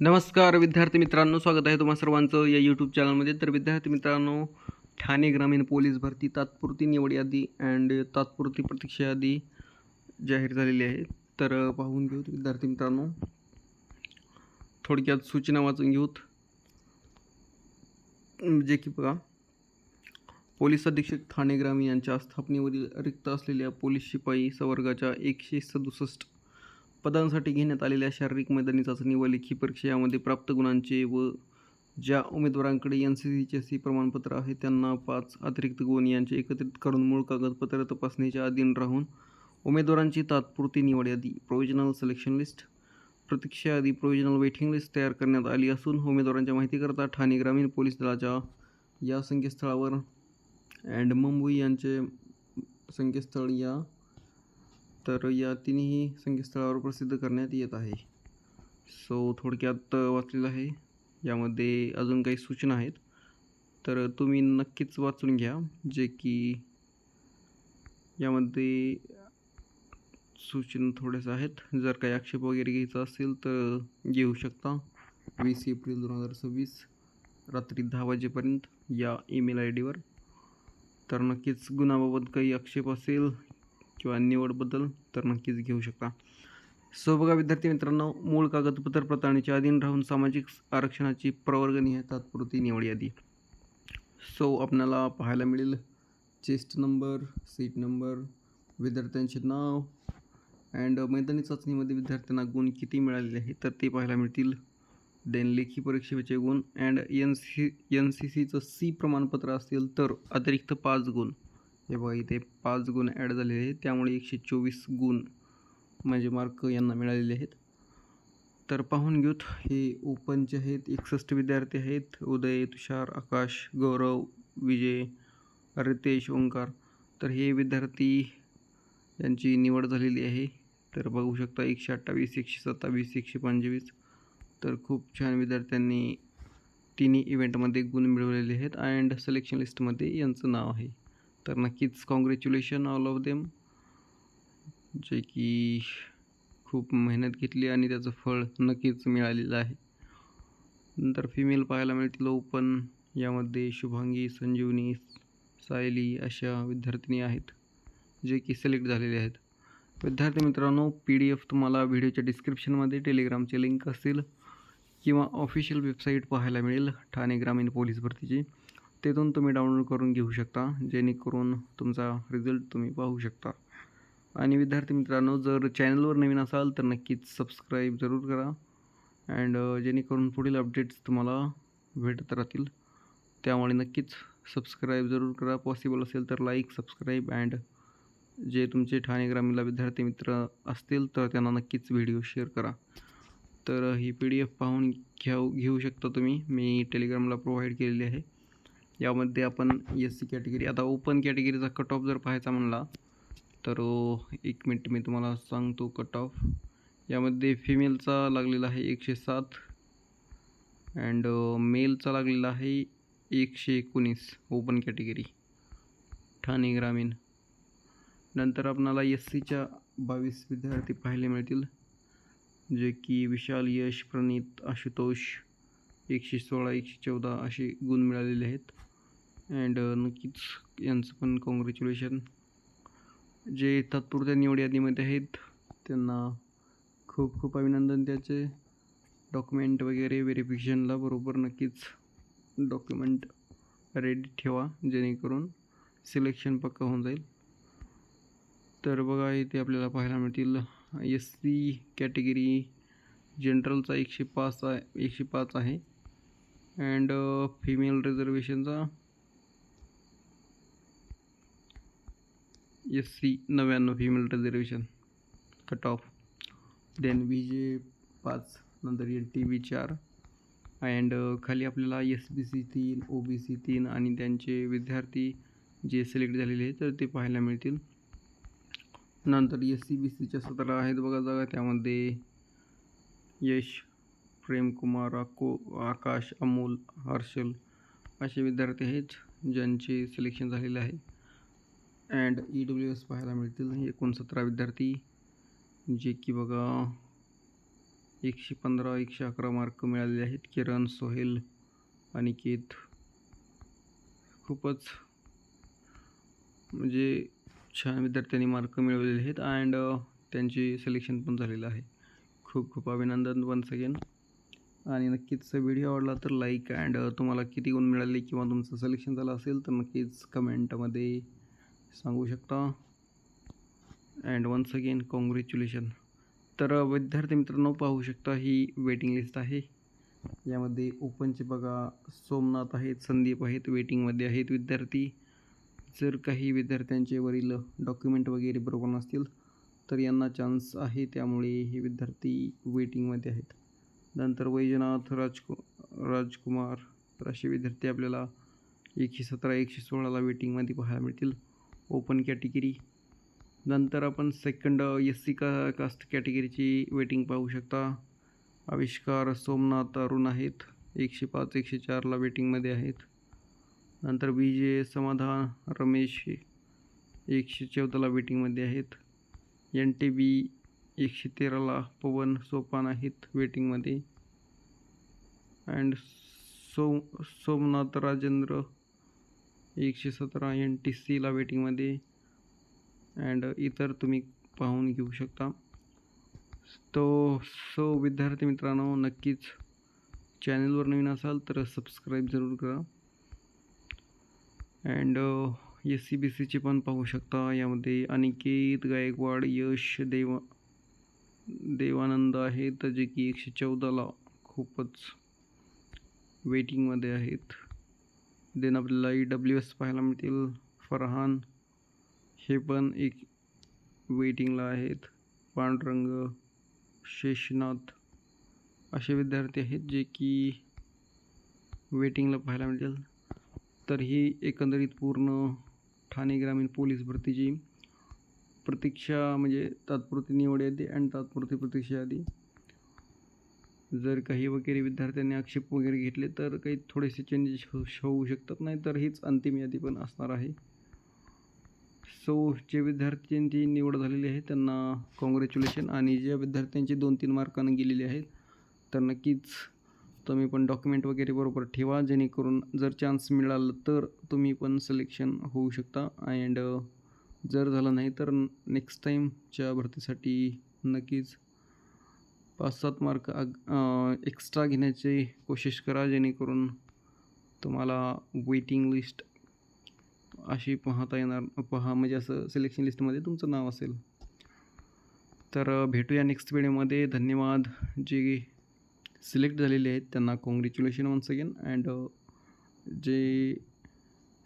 नमस्कार विद्यार्थी मित्रांनो, स्वागत आहे तुम्हा सर्वांचं या यूट्यूब चॅनलमध्ये. तर विद्यार्थी मित्रांनो, ठाणे ग्रामीण पोलीस भरती तात्पुरती निवड यादी अँड तात्पुरती प्रतीक्षा यादी जाहीर झालेली आहे. तर पाहून घेऊत विद्यार्थी मित्रांनो. थोडक्यात सूचना वाचून घेऊत. जे की बघा, पोलीस अधीक्षक ठाणे ग्रामीण यांच्या स्थापनेवरील रिक्त असलेल्या पोलीस शिपाई संवर्गाच्या 167 पदांसाठी घेण्यात आलेल्या शारीरिक मैदानी चाचणी व लेखी परीक्षा यामध्ये प्राप्त गुणांचे व ज्या उमेदवारांकडे NCCचे प्रमाणपत्र आहे त्यांना 5 अतिरिक्त गुण यांचे एकत्रित करून मूळ कागदपत्र तपासणीच्या अधीन राहून उमेदवारांची तात्पुरती निवड यादी प्रोव्हिजनल सिलेक्शन लिस्ट, प्रतीक्षा यादी प्रोव्हिजनल वेटिंग लिस्ट तयार करण्यात आली असून उमेदवारांच्या माहितीकरता ठाणे ग्रामीण पोलीस दलाच्या या संकेतस्थळावर अँड मुंबई यांचे संकेतस्थळ या तिन्ही संकेतस्थळावर प्रसिद्ध करण्यात येत आहे. सो थोडक्यात वाचलेलं आहे. यामध्ये अजून काही सूचना आहेत, तर तुम्ही नक्कीच वाचून घ्या. जे की यामध्ये सूचना थोड्याच आहेत. जर काही आक्षेप वगैरे घ्यायचा असेल तर घेऊ शकता. 20 एप्रिल 2026 रात्री 10 वाजेपर्यंत या ईमेल ID वर. तर नक्कीच गुन्ह्याबाबत काही आक्षेप असेल किंवा निवडबद्दल तर नक्कीच घेऊ शकता. सो बघा विद्यार्थी मित्रांनो, मूळ कागदपत्र पडताळणीच्या अधीन राहून सामाजिक आरक्षणाची प्रवर्गनिहाय तात्पुरती निवड यादी. सो आपल्याला पाहायला मिळेल चेस्ट नंबर, सीट नंबर, विद्यार्थ्यांचे नाव अँड मैदानी चाचणीमध्ये विद्यार्थ्यांना गुण किती मिळालेले आहेत तर ते पाहायला मिळतील. देन लेखी परीक्षेचे गुण अँड NCCचं C प्रमाणपत्र असेल तर अतिरिक्त 5 गुण. हे बघा इथे 5 गुण ॲड झालेले आहेत, त्यामुळे 124 गुण म्हणजे मार्क यांना मिळालेले आहेत. तर पाहून घेऊत. हे ओपनचे आहेत. 61 विद्यार्थी आहेत. उदय, तुषार, आकाश, गौरव, विजय, रितेश, ओंकार. तर हे विद्यार्थी यांची निवड झालेली आहे. तर बघू शकता 128, 127, 125. तर खूप छान विद्यार्थ्यांनी तिन्ही इव्हेंटमध्ये गुण मिळवलेले आहेत अँड सिलेक्शन लिस्टमध्ये यांचं नाव आहे. तर नक्कीच कॉंग्रॅच्युलेशन ऑल ऑफ देम, जे की खूप मेहनत घेतली आणि त्याचं फळ नक्कीच मिळालेलं आहे. नंतर फिमेल पाहायला मिळतील ओपन. यामध्ये शुभांगी, संजीवनी, सायली अशा विद्यार्थिनी आहेत जे की सिलेक्ट झालेले आहेत. विद्यार्थी मित्रांनो, PDF तुम्हाला व्हिडिओच्या डिस्क्रिप्शनमध्ये टेलिग्रामची लिंक असेल किंवा ऑफिशियल वेबसाईट पाहायला मिळेल ठाणे ग्रामीण पोलीस भरतीची. तेथून तुम्ही डाउनलोड करून घेऊ शकता, जेणेकरून तुमचा रिझल्ट तुम्ही पाहू शकता. आणि विद्यार्थी मित्रांनो, जर चॅनलवर नवीन असाल तर नक्कीच सबस्क्राईब जरूर करा अँड जेणेकरून पुढील अपडेट्स तुम्हाला भेटत राहतील. त्यामुळे नक्कीच सबस्क्राईब जरूर करा. पॉसिबल असेल तर लाईक, सबस्क्राईब अँड जे तुमचे ठाणे ग्रामीणला विद्यार्थी मित्र असतील तर त्यांना नक्कीच व्हिडिओ शेअर करा. तर ही PDF पाहून घेऊ शकता तुम्ही. मी टेलिग्रामला प्रोव्हाइड केलेली आहे. यामध्ये आपण SC कॅटेगरी, आता ओपन कॅटेगरीचा कट ऑफ जर पाहायचा म्हणला तर 1 मिनिट मी तुम्हाला सांगतो कट ऑफ. यामध्ये फिमेलचा लागलेला आहे 107 अँड मेलचा लागलेला आहे 119 ओपन कॅटेगरी ठाणे ग्रामीण. नंतर आपणाला SCच्या 22 विद्यार्थी पाहायला मिळतील, जे की विशाल, यश, प्रणित, आशुतोष 116, 114 असे गुण मिळालेले आहेत अँड नक्कीच यांचं पण कॉंग्रॅच्युलेशन. जे तात्पुरत्या निवड यादीमध्ये आहेत त्यांना खूप खूप अभिनंदन. त्याचे डॉक्युमेंट वगैरे व्हेरिफिकेशनला बरोबर नक्कीच डॉक्युमेंट रेडी ठेवा, जेणेकरून सिलेक्शन पक्का होऊन जाईल. तर बघा इथे आपल्याला पाहायला मिळतील SC कॅटेगरी जनरलचा 105 आहे अँड फिमेल रिझर्वेशनचा SC 99 female reservation cut off. Then VJ 5, नंतर NTB 4 अँड खाली आपल्याला SBC 3, OBC 3 आणि त्यांचे विद्यार्थी जे सिलेक्ट झालेले आहेत तर ते पाहायला मिळतील. नंतर SC BCच्या 17 आहेत बघा जागा. त्यामध्ये यश, प्रेमकुमार, आकाश, अमोल, हर्षल असे विद्यार्थी आहेत ज्यांचे सिलेक्शन झालेले आहे अँड EWS पाहायला मिळतील 69 विद्यार्थी, जे की बघा 115 111 मार्क मिळालेले आहेत. किरण, सोहेल, अनिकेत खूपच म्हणजे छान विद्यार्थ्यांनी मार्क मिळवलेले आहेत अँड त्यांचे सिलेक्शन पण झालेलं आहे. खूप खूप अभिनंदन वन्स अगेन. आणि नक्कीच व्हिडिओ आवडला तर लाईक अँड तुम्हाला किती गुण मिळाले किंवा तुमचं सिलेक्शन झालं असेल तर नक्कीच कमेंटमध्ये सांगू शकता. And once again congratulation. तर विद्यार्थी मित्रांनो पाहू शकता ही वेटिंग लिस्ट आहे. यामध्ये ओपनचे बघा सोमनाथ आहेत, संदीप आहेत, वेटिंगमध्ये आहेत विद्यार्थी. जर काही विद्यार्थ्यांचे वरील डॉक्युमेंट वगैरे बरोबर नसतील तर यांना चान्स आहे, त्यामुळे हे विद्यार्थी वेटिंगमध्ये आहेत. नंतर वैजनाथ, राजकुमार तर असे विद्यार्थी आपल्याला 117 116ला वेटिंगमध्ये पाहायला मिळतील ओपन कॅटेगरी. नंतर आपण सेकंड SC कास्ट कॅटेगरीची वेटिंग पाहू शकता. आविष्कार, सोमनाथ, अरुण आहेत 105 104ला वेटिंगमध्ये आहेत. नंतर विजय, समाधान, रमेश 114ला वेटिंगमध्ये आहेत. NTB 113ला पवन, सोपान आहेत वेटिंगमध्ये. अँड सोमनाथ राजेंद्र 117 NTCला वेटिंगमध्ये. अँड इतर तुम्ही पाहून घेऊ शकता. सो विद्यार्थी मित्रांनो नक्कीच चॅनलवर नवीन असाल तर सबस्क्राईब जरूर करा. अँड SCBCची पण पाहू शकता. यामध्ये अनिकेत गायकवाड, यश, देवानंद आहेत जे की 114ला खूपच वेटिंगमध्ये आहेत. देन आपल्याला EWS पाहायला मिळतील. फरहान हे पण एक वेटिंगला आहेत. पांडुरंग, शेषनाथ असे विद्यार्थी आहेत जे की वेटिंगला पाहायला मिळतील. तर ही एकंदरीत पूर्ण ठाणे ग्रामीण पोलीस भरतीची प्रतीक्षा म्हणजे तात्पुरती निवड यादी आणि तात्पुरती प्रतीक्षा यादी. जर काही वगैरे विद्यार्थ्यांनी आक्षेप वगैरे घेतले तर काही थोडेसे चेंजेस होऊ शकतात, नाही तर हीच अंतिम यादी पण असणार आहे. सो जे विद्यार्थ्यांची निवड झालेली आहे त्यांना कॉंग्रॅच्युलेशन. आणि ज्या विद्यार्थ्यांची 2-3 मार्कानं गेलेली आहेत तर नक्कीच तुम्ही पण डॉक्युमेंट वगैरे बरोबर ठेवा, जेणेकरून जर चान्स मिळाला तर तुम्ही पण सिलेक्शन होऊ शकता. अँड जर झालं नाही तर नेक्स्ट टाईमच्या भरतीसाठी नक्कीच 5-7 मार्क एक्स्ट्रा घेण्याची कोशिश करा, जेणेकरून तुम्हाला वेटिंग लिस्ट अशी पाहता येणार म्हणजे असं सिलेक्शन लिस्टमध्ये तुमचं नाव असेल. तर भेटूया नेक्स्ट व्हिडिओमध्ये. धन्यवाद. जे सिलेक्ट झालेले आहेत त्यांना कॉंग्रॅच्युलेशन वन्स अगेन. अँड जे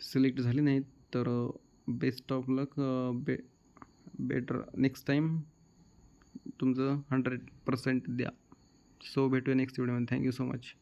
सिलेक्ट झाले नाहीत तर best of luck. Better next time तुमचं 100% द्या. सो भेटूया नेक्स्ट व्हिडिओमध्ये. Thank you so much.